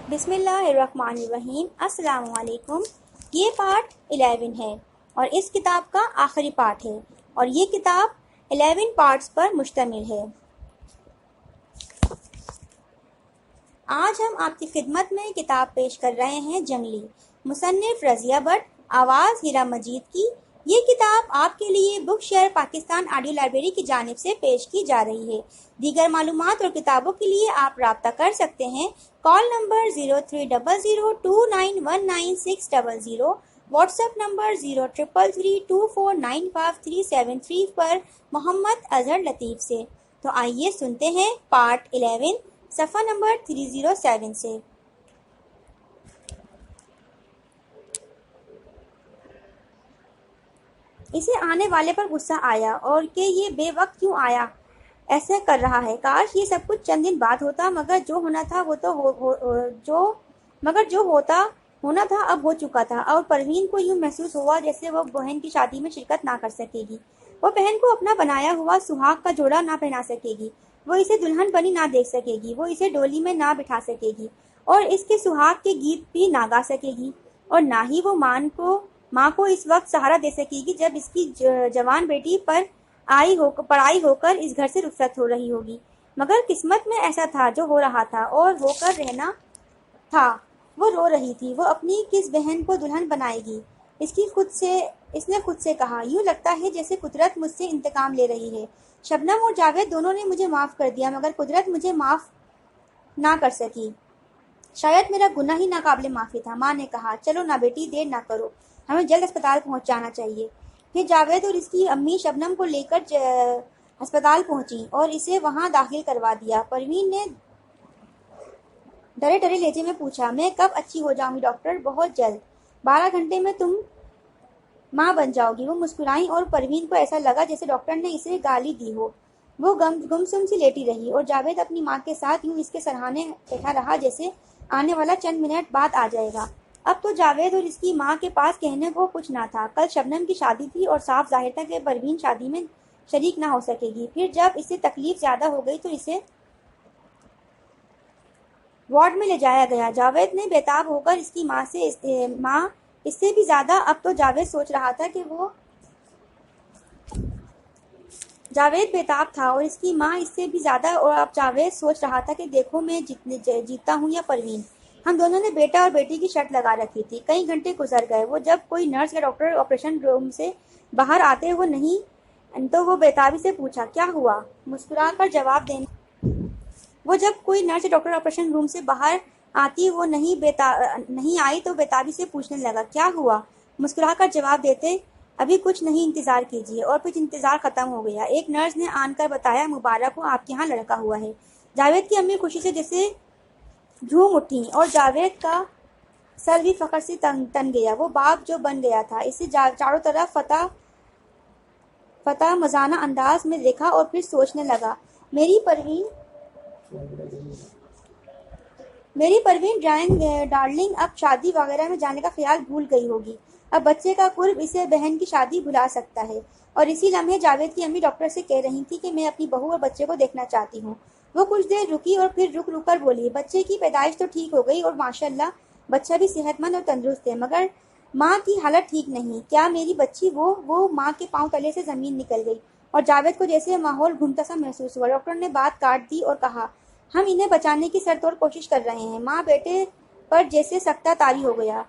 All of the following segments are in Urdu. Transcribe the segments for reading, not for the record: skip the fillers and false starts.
بسم اللہ الرحمن الرحیم۔ السلام علیکم۔ یہ پارٹ 11 ہے اور اس کتاب کا آخری پارٹ ہے اور یہ کتاب 11 پارٹس پر مشتمل ہے۔ آج ہم آپ کی خدمت میں کتاب پیش کر رہے ہیں جنگلی، مصنف رضیہ بٹ، آواز ہیرا مجید کی۔ یہ کتاب آپ کے لیے بک شیئر پاکستان آڈیو لائبریری کی جانب سے پیش کی جا رہی ہے۔ دیگر معلومات اور کتابوں کے لیے آپ رابطہ کر سکتے ہیں۔ Call number 0300291960، what's app number 0333249537 پر محمد اظہر لطیف سے۔ تو آئیے سنتے ہیں پارٹ 11 صفحہ نمبر 307 سے۔ اسے آنے والے پر غصہ آیا اور کہ یہ بے وقت کیوں آیا ایسا کر رہا ہے۔ کاش یہ سب کچھ چند دن بعد ہوتا، مگر جو ہونا تھا ہونا تھا اب ہو چکا تھا، اور پروین کو یوں محسوس ہوا جیسے وہ بہن کی شادی میں شرکت نہ کر سکے گی۔ وہ بہن کو اپنا بنایا ہوا سہاگ کا جوڑا نہ پہنا سکے گی، وہ اسے دلہن بنی نہ دیکھ سکے گی، وہ اسے ڈولی میں نہ بٹھا سکے گی اور اس کے سہاگ کے گیت بھی نہ گا سکے گی، اور نہ ہی وہ ماں کو اس وقت سہارا دے سکے گی جب اس کی جوان بیٹی پڑائی ہو کر اس گھر سے رخصت ہو رہی ہوگی۔ مگر قسمت میں ایسا تھا جو ہو رہا تھا اور ہو کر رہنا تھا۔ وہ رو رہی تھی، وہ اپنی کس بہن کو دلہن بنائے گی؟ اس نے خود سے کہا، یوں لگتا ہے جیسے قدرت مجھ سے انتقام لے رہی ہے۔ شبنم اور جاوید دونوں نے مجھے معاف کر دیا، مگر قدرت مجھے معاف نہ کر سکی۔ شاید میرا گناہ ہی ناقابل معافی تھا۔ ماں نے کہا، چلو نہ بیٹی، دیر نہ کرو، ہمیں جلد اسپتال پہنچ جانا چاہیے۔ پھر جاوید اور اس کی امی شبنم کو لے کر ہسپتال پہنچی اور اسے وہاں داخل کروا دیا۔ پروین نے ڈرے لہجے میں پوچھا، میں کب اچھی ہو جاؤں گی ڈاکٹر؟ بہت جلد، 12 گھنٹے میں تم ماں بن جاؤ گی۔ وہ مسکرائیں اور پروین کو ایسا لگا جیسے ڈاکٹر نے اسے گالی دی ہو۔ وہ گمسم سی لیٹی رہی اور جاوید اپنی ماں کے ساتھ یوں اس کے سرہانے بیٹھا رہا جیسے آنے والا چند منٹ بعد آ جائے گا۔ اب تو جاوید اور اس کی ماں کے پاس کہنے کو کچھ نہ تھا۔ کل شبنم کی شادی تھی اور صاف ظاہر تھا کہ پروین شادی میں شریک نہ ہو سکے گی۔ پھر جب اسے تکلیف زیادہ ہو گئی تو اسے وارڈ میں لے جایا گیا۔ جاوید نے بےتاب ہو کر اس کی ماں اس سے بھی زیادہ اب تو جاوید سوچ رہا تھا کہ جاوید بےتاب تھا اور اس کی ماں اس سے بھی زیادہ، اور اب جاوید سوچ رہا تھا کہ دیکھو میں جیتتا ہوں یا پروین۔ ہم دونوں نے بیٹا اور بیٹی کی شرط لگا رکھی تھی۔ کئی گھنٹے گزر گئے۔ وہ جب کوئی نرس یا ڈاکٹر آپریشن روم سے باہر آتے تو وہ بےتابی سے پوچھا، کیا ہوا؟ مسکرا کر جواب دینے وہ جب کوئی نرس یا ڈاکٹر آپریشن روم سے باہر آتی وہ نہیں آئی تو بےتابی سے پوچھنے لگا، کیا ہوا؟ مسکرا کر جواب دیتے، ابھی کچھ نہیں، انتظار کیجیے۔ اور پھر انتظار ختم ہو گیا۔ ایک نرس نے آن کر بتایا، مبارک ہو، آپ کے ہاں لڑکا ہوا ہے۔ جاوید کی امی خوشی سے جیسے جھوم اٹھیں اور جاوید کا سر بھی فخر سے تن گیا۔ وہ باپ جو بن گیا تھا، اسے چاروں طرف فتح مزانہ انداز میں دیکھا اور پھر سوچنے لگا، میری پروین ڈارلنگ اب شادی وغیرہ میں جانے کا خیال بھول گئی ہوگی۔ اب بچے کا قرب اسے بہن کی شادی بھلا سکتا ہے۔ اور اسی لمحے جاوید کی امی ڈاکٹر سے کہہ رہی تھی کہ میں اپنی بہو اور بچے کو دیکھنا چاہتی ہوں۔ وہ کچھ دیر رکی اور پھر رک کر بولی، بچے کی پیدائش تو ٹھیک ہو گئی اور ماشاءاللہ بچہ بھی صحت مند اور تندرست ہے، مگر ماں کی حالت ٹھیک نہیں۔ کیا میری بچی؟ وہ ماں کے پاؤں تلے سے زمین نکل گئی اور جاوید کو جیسے ماحول گھومتا سا محسوس ہوا۔ ڈاکٹر نے بات کاٹ دی اور کہا، ہم انہیں بچانے کی سر توڑ کوشش کر رہے ہیں۔ ماں بیٹے پر جیسے سکتہ طاری ہو گیا۔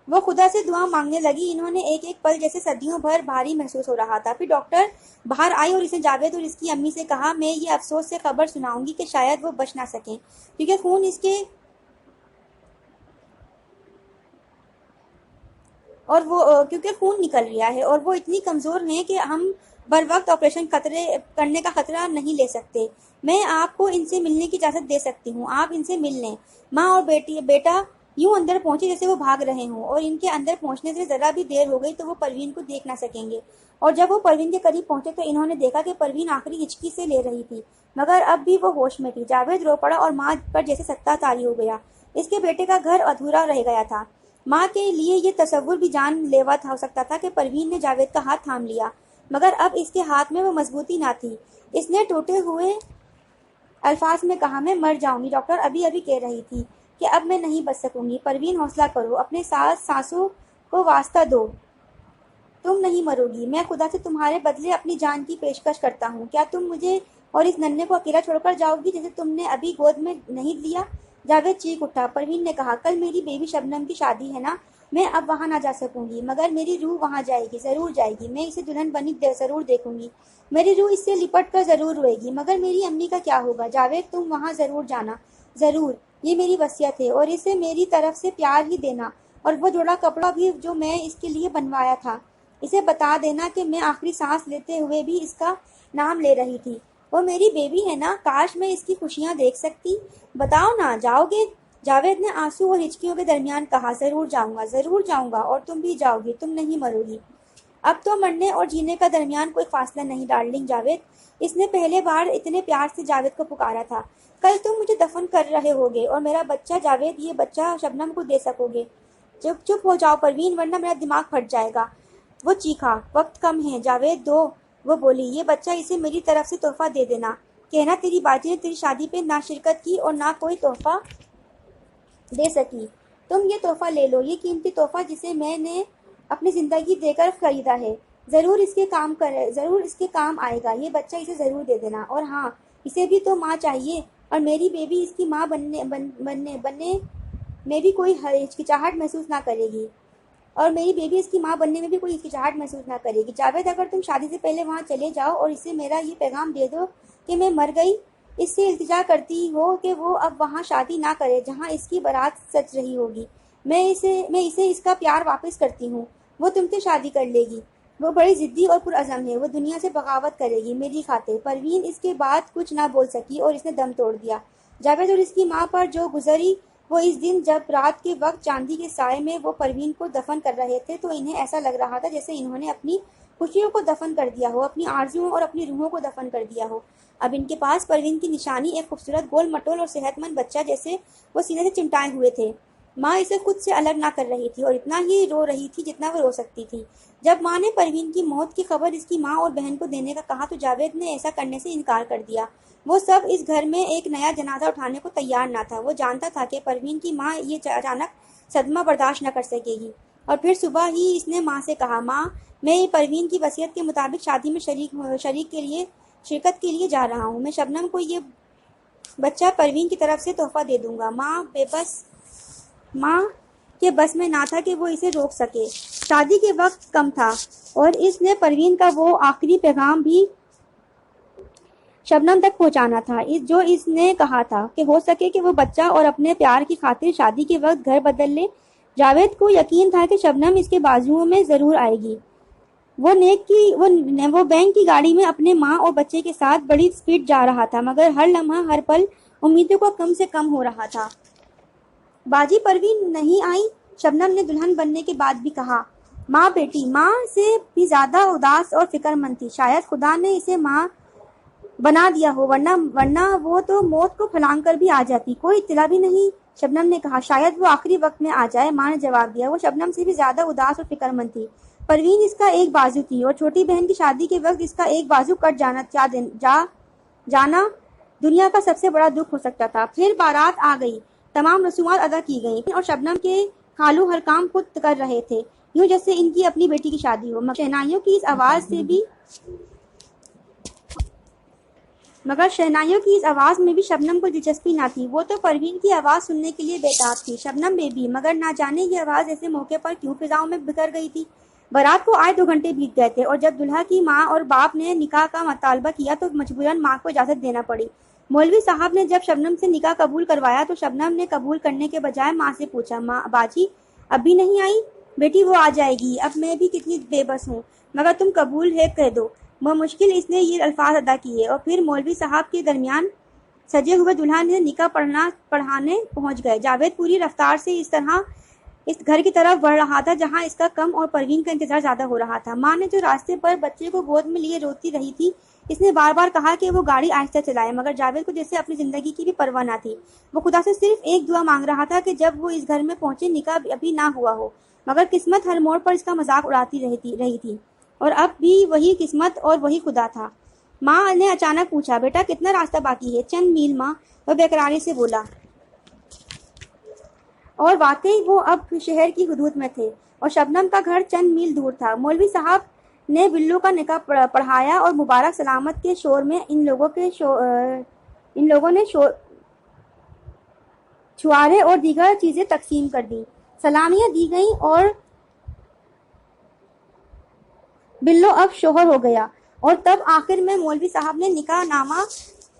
وہ خدا سے دعا مانگنے لگی۔ انہیں ایک پل جیسے صدیوں بھر بھاری محسوس ہو رہا تھا۔ پھر ڈاکٹر باہر آئی اور اس نے جاوید اور اس کی امی سے کہا، میں یہ افسوس سے خبر سناؤں گی کہ شاید وہ بچ نہ سکیں کیونکہ خون نکل رہا ہے اور وہ اتنی کمزور ہیں کہ ہم بر وقت آپریشن کرنے کا خطرہ نہیں لے سکتے۔ میں آپ کو ان سے ملنے کی اجازت دے سکتی ہوں، آپ ان سے مل لیں۔ ماں اور بیٹا یوں اندر پہنچے جیسے وہ بھاگ رہے ہوں، اور ان کے اندر پہنچنے سے ذرا بھی دیر ہو گئی تو وہ پروین کو دیکھ نہ سکیں گے۔ اور جب وہ پروین کے قریب پہنچے تو انہوں نے دیکھا کہ پروین آخری ہچکی سے لے رہی تھی، مگر اب بھی وہ ہوش میں تھی۔ جاوید رو پڑا اور ماں پر جیسے سکتہ طاری ہو گیا۔ اس کے بیٹے کا گھر ادھورا رہ گیا تھا۔ ماں کے لیے یہ تصور بھی جان لیوا ہو سکتا تھا کہ پروین نے جاوید کا ہاتھ تھام لیا، مگر اب اس کے ہاتھ میں وہ مضبوطی نہ تھی۔ اس نے ٹوٹے ہوئے الفاظ میں کہا، میں مر جاؤں گی ڈاکٹر، ابھی کہہ رہی تھی کہ اب میں نہیں بچ سکوں گی۔ پروین حوصلہ کرو، اپنے سانسوں کو واسطہ دو، تم نہیں مرو گی۔ میں خدا سے تمہارے بدلے اپنی جان کی پیشکش کرتا ہوں۔ کیا تم مجھے اور اس ننھے کو اکیلا چھوڑ کر جاؤ گی جسے تم نے ابھی گود میں نہیں لیا؟ جاوید چیخ اٹھا۔ پروین نے کہا، کل میری بیبی شبنم کی شادی ہے نا، میں اب وہاں نہ جا سکوں گی، مگر میری روح وہاں جائے گی، ضرور جائے گی۔ میں اسے دلہن بنی ضرور دیکھوں گی، میری روح اس سے لپٹ کر ضرور روئے گی۔ مگر میری امی کا کیا ہوگا؟ جاوید، تم وہاں ضرور جانا، ضرور، یہ میری وصیت ہے، اور اسے میری طرف سے پیار ہی دینا، اور وہ جوڑا کپڑا بھی جو میں اس کے لیے بنوایا تھا، اسے بتا دینا کہ میں آخری سانس لیتے ہوئے بھی اس کا نام لے رہی تھی۔ وہ میری بیبی ہے نا، کاش میں اس کی خوشیاں دیکھ سکتی۔ بتاؤ نا، جاؤ گے؟ جاوید نے آنسو اور ہچکیوں کے درمیان کہا، ضرور جاؤں گا، اور تم بھی جاؤ گی، تم نہیں مرو گی۔ اب تو مرنے اور جینے کا درمیان کوئی فاصلہ نہیں ڈارلنگ جاوید۔ اس نے پہلے بار اتنے پیار سے جاوید کو پکارا تھا۔ کل تم مجھے دفن کر رہے ہوگے اور میرا بچہ جاوید، یہ بچہ شبنم کو دے سکو گے۔ چپ ہو جاؤ پروین، ورنہ میرا دماغ پھٹ جائے گا، وہ چیخا۔ وقت کم ہے جاوید، دو، وہ بولی، یہ بچہ اسے میری طرف سے تحفہ دے دینا۔ کہنا تیری باجی نے تیری شادی پہ نہ شرکت کی اور نہ کوئی تحفہ دے سکی۔ تم یہ تحفہ لے لو، یہ قیمتی تحفہ جسے میں نے اپنی زندگی دے کر خریدا ہے، ضرور اس کے کام آئے گا۔ یہ بچہ اسے ضرور دے دینا، اور ہاں، اسے بھی تو ماں چاہیے، اور میری بیبی اس کی ماں بننے میں بھی کوئی ہچکچاہٹ محسوس نہ کرے گی، جاوید، اگر تم شادی سے پہلے وہاں چلے جاؤ اور اسے میرا یہ پیغام دے دو کہ میں مر گئی، اس سے التجا کرتی ہو کہ وہ اب وہاں شادی نہ کرے جہاں اس کی بارات سج رہی ہوگی، میں اسے اس کا پیار واپس کرتی ہوں، وہ تم سے شادی کر لے گی۔ وہ بڑی ضدی اور پرعزم ہے، وہ دنیا سے بغاوت کرے گی میری خاطر۔ پروین اس کے بعد کچھ نہ بول سکی اور اس نے دم توڑ دیا۔ جاوید اور اس کی ماں پر جو گزری وہ اس دن، جب رات کے وقت چاندی کے سائے میں وہ پروین کو دفن کر رہے تھے، تو انہیں ایسا لگ رہا تھا جیسے انہوں نے اپنی خوشیوں کو دفن کر دیا ہو، اپنی آرزوؤں اور اپنی روحوں کو دفن کر دیا ہو۔ اب ان کے پاس پروین کی نشانی ایک خوبصورت گول مٹول اور صحت مند بچہ جیسے وہ سینے سے چمٹائے ہوئے تھے۔ ماں اسے خود سے الگ نہ کر رہی تھی اور اتنا ہی رو رہی تھی جتنا وہ رو سکتی تھی۔ جب ماں نے پروین کی موت کی خبر اس کی ماں اور بہن کو دینے کا کہا تو جاوید نے ایسا کرنے سے انکار کر دیا۔ وہ سب اس گھر میں ایک نیا جنازہ اٹھانے کو تیار نہ تھا۔ وہ جانتا تھا کہ پروین کی ماں یہ اچانک صدمہ برداشت نہ کر سکے گی، اور پھر صبح ہی اس نے ماں سے کہا، ماں، میں پروین کی وصیت کے مطابق شادی میں شرکت کے لیے جا رہا ہوں۔ میں شبنم کو یہ بچہ پروین کی طرف سے تحفہ دے دوں گا۔ ماں کے بس میں نہ تھا کہ وہ اسے روک سکے۔ شادی کے وقت کم تھا اور اس نے پروین کا وہ آخری پیغام بھی شبنم تک پہنچانا تھا جو اس نے کہا تھا کہ ہو سکے کہ وہ بچہ اور اپنے پیار کی خاطر شادی کے وقت گھر بدل لے۔ جاوید کو یقین تھا کہ شبنم اس کے بازوؤں میں ضرور آئے گی۔ وہ بینک کی گاڑی میں اپنے ماں اور بچے کے ساتھ بڑی سپیڈ جا رہا تھا، مگر ہر لمحہ ہر پل امیدوں کو کم سے کم ہو رہا تھا۔ باجی پروین نہیں آئی؟ شبنم نے دلہن بننے کے بعد بھی کہا۔ ماں بیٹی ماں سے بھی زیادہ اداس اور فکر مند تھی۔ شاید خدا نے اسے ماں بنا دیا ہو، ورنہ وہ تو موت کو پھلانگ کر بھی آ جاتی، کوئی اطلاع بھی نہیں۔ شبنم نے کہا، شاید وہ آخری وقت میں آ جائے، ماں نے جواب دیا۔ وہ شبنم سے بھی زیادہ اداس اور فکر مند تھی۔ پروین اس کا ایک بازو تھی، اور چھوٹی بہن کی شادی کے وقت اس کا ایک بازو کٹ جانا دنیا کا سب سے بڑا دکھ ہو سکتا تھا۔ پھر بارات آ گئی، تمام رسومات ادا کی گئیں، اور شبنم کے خالو ہر کام خود کر رہے تھے، یوں جیسے ان کی اپنی بیٹی کی شادی ہو۔ مگر شہنائیوں کی اس آواز میں بھی شبنم کو دلچسپی نہ تھی۔ وہ تو پروین کی آواز سننے کے لیے بےتاب تھی، شبنم بیبی، مگر نہ جانے یہ آواز ایسے موقع پر کیوں فضاؤں میں بکھر گئی تھی۔ بارات کو آئے 2 گھنٹے بیت گئے تھے، اور جب دلہا کی ماں اور باپ نے نکاح کا مطالبہ کیا تو مجبوراً ماں کو اجازت دینا پڑی۔ مولوی صاحب نے جب شبنم سے نکاح قبول کروایا تو شبنم نے قبول کرنے کے بجائے ماں سے پوچھا، باجی اب بھی نہیں آئی؟ بیٹی وہ آ جائے گی، اب میں بھی کتنی بے بس ہوں، مگر تم قبول ہے کہہ دو۔ بمشکل اس نے یہ الفاظ ادا کیے، اور پھر مولوی صاحب کے درمیان سجے ہوئے دلہا نے نکاح پڑھانے پہنچ گئے۔ جاوید پوری رفتار سے اس گھر کی طرف بڑھ رہا تھا جہاں اس کا کم اور پروین کا انتظار زیادہ ہو رہا تھا۔ ماں نے جو راستے پر بچے کو گود میں لیے روتی رہی تھی، اس نے بار بار کہا کہ وہ گاڑی آہستہ چلائے، مگر جاوید کو جیسے اپنی زندگی کی بھی پرواہ نہ تھی۔ وہ خدا سے صرف ایک دعا مانگ رہا تھا کہ جب وہ اس گھر میں پہنچے نکاح ابھی نہ ہوا ہو، مگر قسمت ہر موڑ پر اس کا مذاق اڑاتی رہی تھی، اور اب بھی وہی قسمت اور وہی خدا تھا۔ ماں نے اچانک پوچھا، بیٹا کتنا راستہ باقی ہے؟ 1 چند میل ماں، وہ بے قراری سے بولا۔ اور واقعی وہ اب شہر کی حدود میں تھے اور شبنم کا گھر چند میل دور تھا۔ مولوی صاحب نے بلو کا نکاح پڑھایا اور مبارک سلامت کے شور میں ان لوگوں نے چھوارے اور دیگر چیزیں تقسیم کر دیں، سلامیاں دی گئیں اور بلو اب شوہر ہو گیا۔ اور تب آخر میں مولوی صاحب نے نکاح نامہ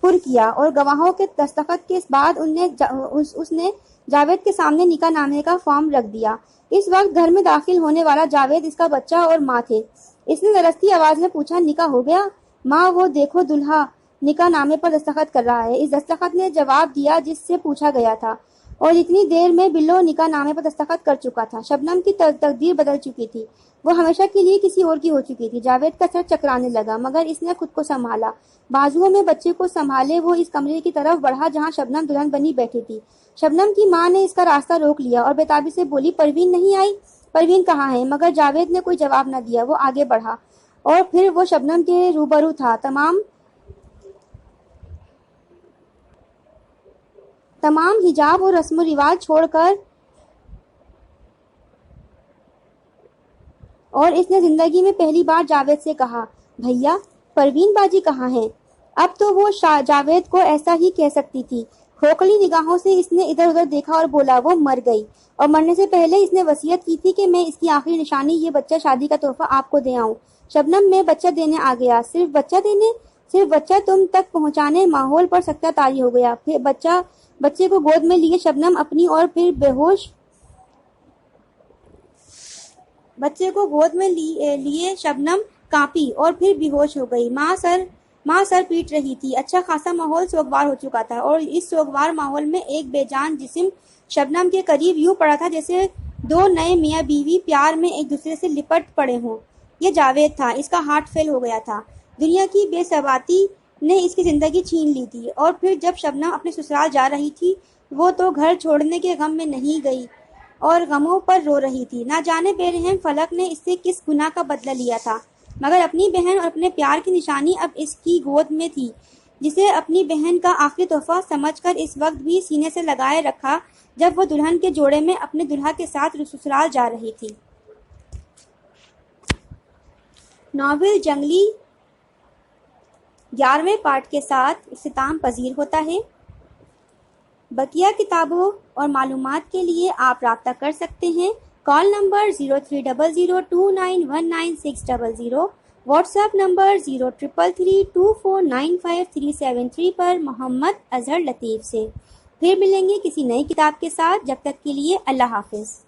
پر کیا اور گواہوں کے دستخط کے بعد اس نے جاوید کے سامنے نکاح نامے کا فارم رکھ دیا۔ اس وقت گھر میں داخل ہونے والا جاوید اس کا بچہ اور ماں تھے۔ اس نے لرزتی آواز میں پوچھا، نکاح ہو گیا؟ ماں، وہ دیکھو دلہا نکاح نامے پر دستخط کر رہا ہے۔ اس دستخط نے جواب دیا جس سے پوچھا گیا تھا، اور اتنی دیر میں بلو نکاح نامے پر دستخط کر چکا تھا۔ شبنم کی تقدیر بدل چکی تھی، وہ ہمیشہ کے لیے کسی اور کی ہو چکی تھی۔ جاوید کا سر چکرانے لگا، مگر اس نے خود کو سنبھالا۔ بازوؤں میں بچے کو سنبھالے وہ اس کمرے کی طرف بڑھا جہاں شبنم دلہن بنی بیٹھی تھی۔ شبنم کی ماں نے اس کا راستہ روک لیا اور بے تابی سے بولی، پروین نہیں آئی؟ پروین کہاں ہے؟ مگر جاوید نے کوئی جواب نہ دیا۔ وہ آگے بڑھا اور پھر وہ شبنم کے روبرو تھا، تمام حجاب اور رسم و رواج چھوڑ کر، اور اس نے زندگی میں پہلی بار جاوید سے کہا، بھیا، پروین باجی کہاں ہیں؟ اب تو وہ جاوید کو ایسا ہی کہہ سکتی تھی۔ کھوکھلی نگاہوں سے اس نے ادھر ادھر دیکھا اور بولا، وہ مر گئی، اور مرنے سے پہلے اس نے وصیت کی تھی کہ میں اس کی آخری نشانی یہ بچہ شادی کا تحفہ آپ کو دے آؤں۔ شبنم، میں بچہ دینے آ گیا۔ صرف بچہ دینے؟ صرف بچہ تم تک پہنچانے ماحول پر سکتہ طاری ہو گیا۔ پھر بچے کو گود میں لیے شبنم اپنی اور پھر بچے کو گود میں لیے شبنم کانپی اور پھر بے ہوش ہو گئی۔ ماں سر پیٹ رہی تھی۔ اچھا خاصا ماحول سوگوار ہو چکا تھا، اور اس سوگوار ماحول میں ایک بے جان جسم شبنم کے قریب یوں پڑا تھا جیسے دو نئے میاں بیوی پیار میں ایک دوسرے سے لپٹ پڑے ہوں۔ یہ جاوید تھا۔ اس کا ہارٹ فیل ہو گیا تھا۔ دنیا کی بے ثباتی نے اس کی زندگی چھین لی تھی، اور پھر جب شبنم اپنے سسرال جا رہی تھی وہ تو گھر چھوڑنے کے غم میں نہیں گئی اور غموں پر رو رہی تھی۔ نہ جانے بے رحم فلک نے اس سے کس گناہ کا بدلہ لیا تھا، مگر اپنی بہن اور اپنے پیار کی نشانی اب اس کی گود میں تھی، جسے اپنی بہن کا آخری تحفہ سمجھ کر اس وقت بھی سینے سے لگائے رکھا جب وہ دلہن کے جوڑے میں اپنے دلہا کے ساتھ سسرال جا رہی تھی۔ ناول جنگلی 11ویں پارٹ کے ساتھ اختتام پذیر ہوتا ہے۔ بقیہ کتابوں اور معلومات کے لیے آپ رابطہ کر سکتے ہیں۔ Call number 0300291960، what's app number 0333249537 پر محمد اظہر لطیف سے۔ پھر ملیں گے کسی نئی کتاب کے ساتھ، جب تک کے لیے اللہ حافظ۔